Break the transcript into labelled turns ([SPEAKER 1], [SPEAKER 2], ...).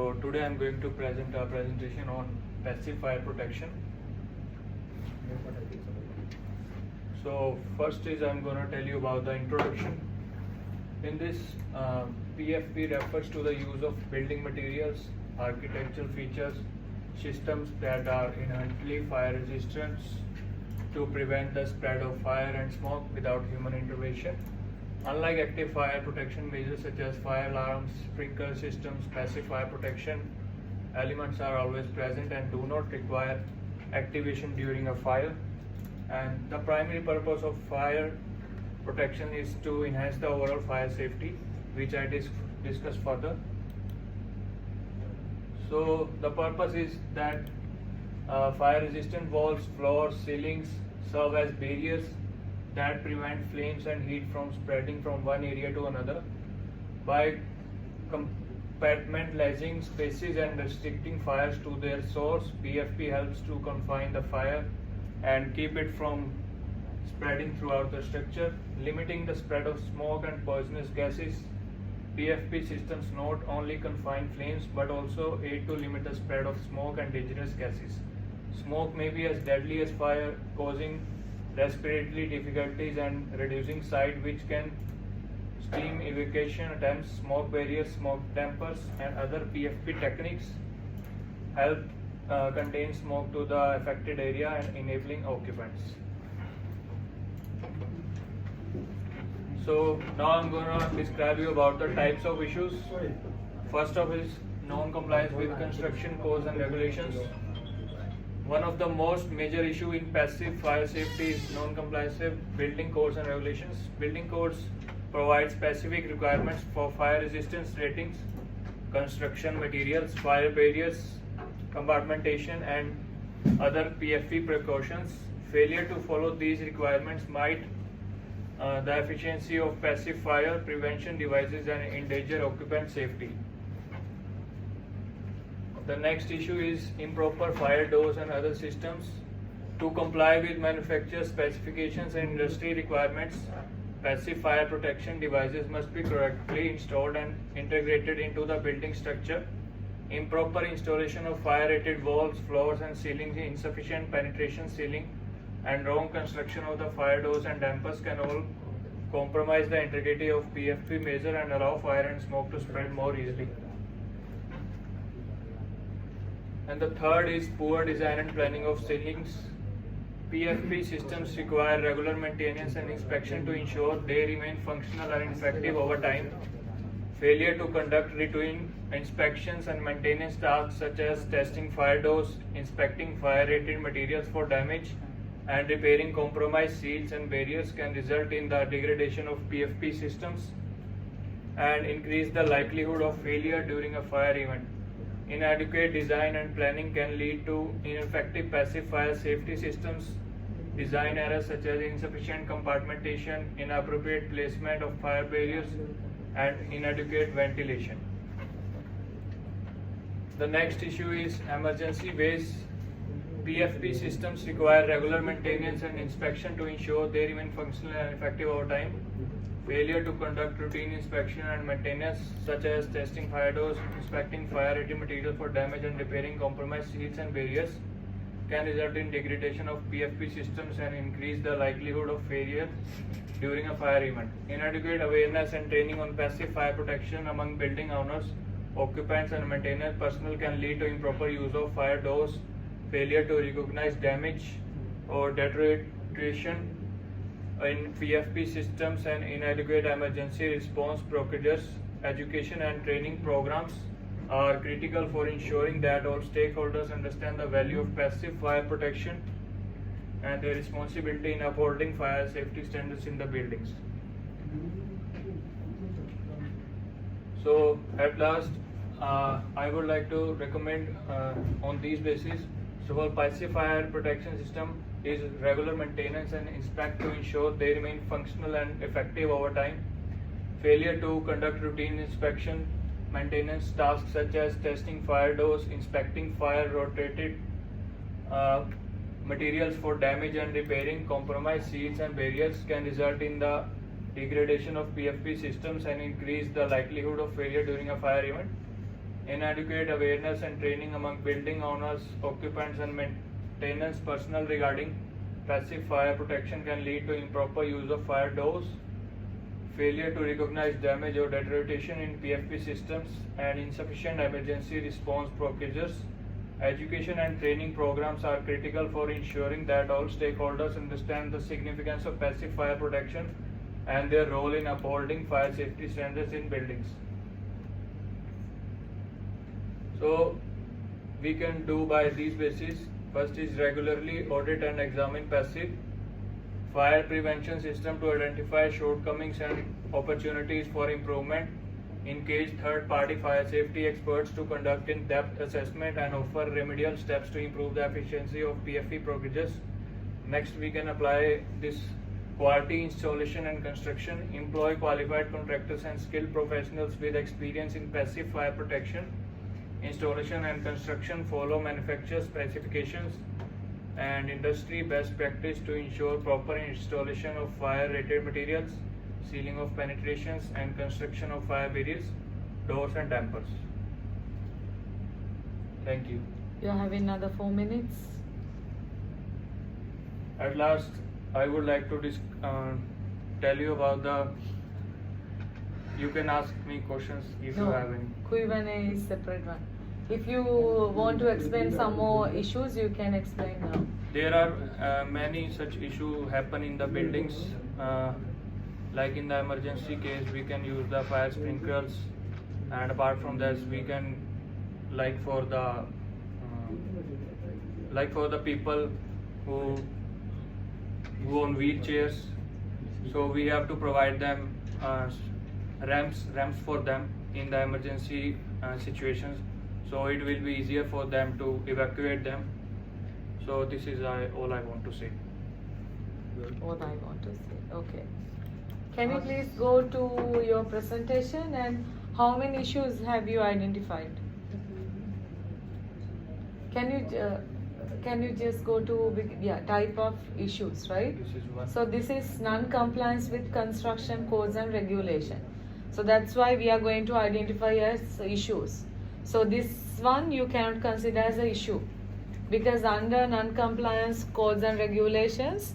[SPEAKER 1] So today I'm going to present a presentation on passive fire protection. So first is I'm going to tell you about the introduction. In this, PFP refers to the use of building materials, architectural features, systems that are inherently fire resistant to prevent the spread of fire and smoke without human intervention. Unlike active fire protection measures such as fire alarms, sprinkler systems, passive fire protection elements are always present and do not require activation during a fire. And the primary purpose of fire protection is to enhance the overall fire safety, which I discuss further. So the purpose is that fire resistant walls, floors, ceilings serve as barriers that prevent flames and heat from spreading from one area to another. By compartmentalizing spaces and restricting fires to their source, PFP helps to confine the fire and keep it from spreading throughout the structure, limiting the spread of smoke and poisonous gases. PFP systems not only confine flames but also aid to limit the spread of smoke and dangerous gases. Smoke may be as deadly as fire, causing respiratory difficulties and reducing sight, which can steam evacuation attempts, smoke barriers, smoke dampers, and other PFP techniques help contain smoke to the affected area and enabling occupants. So now I'm going to describe you about the types of issues. First of is non-compliance with construction codes and regulations. One of the most major issue in passive fire safety is non-compliance with building codes and regulations. Building codes provide specific requirements for fire resistance ratings, construction materials, fire barriers, compartmentation, and other PFP precautions. Failure to follow these requirements might the efficiency of passive fire prevention devices and endanger occupant safety. The next issue is improper fire doors and other systems. To comply with manufacturer specifications and industry requirements, passive fire protection devices must be correctly installed and integrated into the building structure. Improper installation of fire-rated walls, floors, and ceilings, insufficient penetration ceiling, and wrong construction of the fire doors and dampers can all compromise the integrity of PFP measure and allow fire and smoke to spread more easily. And the third is poor design and planning of ceilings. PFP systems require regular maintenance and inspection to ensure they remain functional and effective over time. Failure to conduct routine inspections and maintenance tasks such as testing fire doors, inspecting fire-rated materials for damage, and repairing compromised seals and barriers can result in the degradation of PFP systems and increase the likelihood of failure during a fire event. Inadequate design and planning can lead to ineffective passive fire safety systems. Design errors such as insufficient compartmentation, inappropriate placement of fire barriers, and inadequate ventilation. The next issue is emergency ways. PFP systems require regular maintenance and inspection to ensure they remain functional and effective over time. Failure to conduct routine inspection and maintenance such as testing fire doors, inspecting fire-rated material for damage, and repairing compromised seals and barriers can result in degradation of PFP systems and increase the likelihood of failure during a fire event. Inadequate awareness and training on passive fire protection among building owners, occupants, and maintenance personnel can lead to improper use of fire doors, failure to recognize damage or deterioration in PFP systems, and inadequate emergency response procedures. Education and training programs are critical for ensuring that all stakeholders understand the value of passive fire protection and their responsibility in upholding fire safety standards in the buildings. So at last, I would like to recommend on these basis. So for passive fire protection system is regular maintenance and inspect to ensure they remain functional and effective over time. Failure to conduct routine inspection, maintenance tasks such as testing fire doors, inspecting fire-rated materials for damage, and repairing compromised seals and barriers can result in the degradation of PFP systems and increase the likelihood of failure during a fire event. inadequate awareness and training among building owners, occupants, and maintenance personnel regarding passive fire protection can lead to improper use of fire doors, failure to recognize damage or deterioration in PFP systems, and insufficient emergency response procedures. Education and training programs are critical for ensuring that all stakeholders understand the significance of passive fire protection and their role in upholding fire safety standards in buildings. So, we can do by these bases. First is regularly audit and examine passive fire prevention system to identify shortcomings and opportunities for improvement. Engage third-party fire safety experts to conduct in-depth assessment and offer remedial steps to improve the efficiency of PFE procedures. Next, we can apply this quality installation and construction. Employ qualified contractors and skilled professionals with experience in passive fire protection, installation and construction. Follow manufacturer specifications and industry best practice to ensure proper installation of fire-rated materials, sealing of penetrations, and construction of fire barriers, doors and dampers. Thank you.
[SPEAKER 2] You have another 4 minutes.
[SPEAKER 1] At last, I would like to tell you about the. You can ask me questions if you have any.
[SPEAKER 2] Q&A is separate one. If you want to explain some more issues, you can explain now.
[SPEAKER 1] There are many such issues happen in the buildings. Like in the emergency case, we can use the fire sprinklers, and apart from that, we can like for the people who on wheelchairs. So we have to provide them ramps for them in the emergency situations. So it will be easier for them to evacuate them. So this is all I want to say.
[SPEAKER 2] What I want to say. Okay. Can you please go to your presentation and how many issues have you identified? Can you just go to type of issues, right?
[SPEAKER 1] This is one.
[SPEAKER 2] So this is non-compliance with construction codes and regulation. So that's why we are going to identify as issues. So this one you cannot consider as an issue because under non-compliance codes and regulations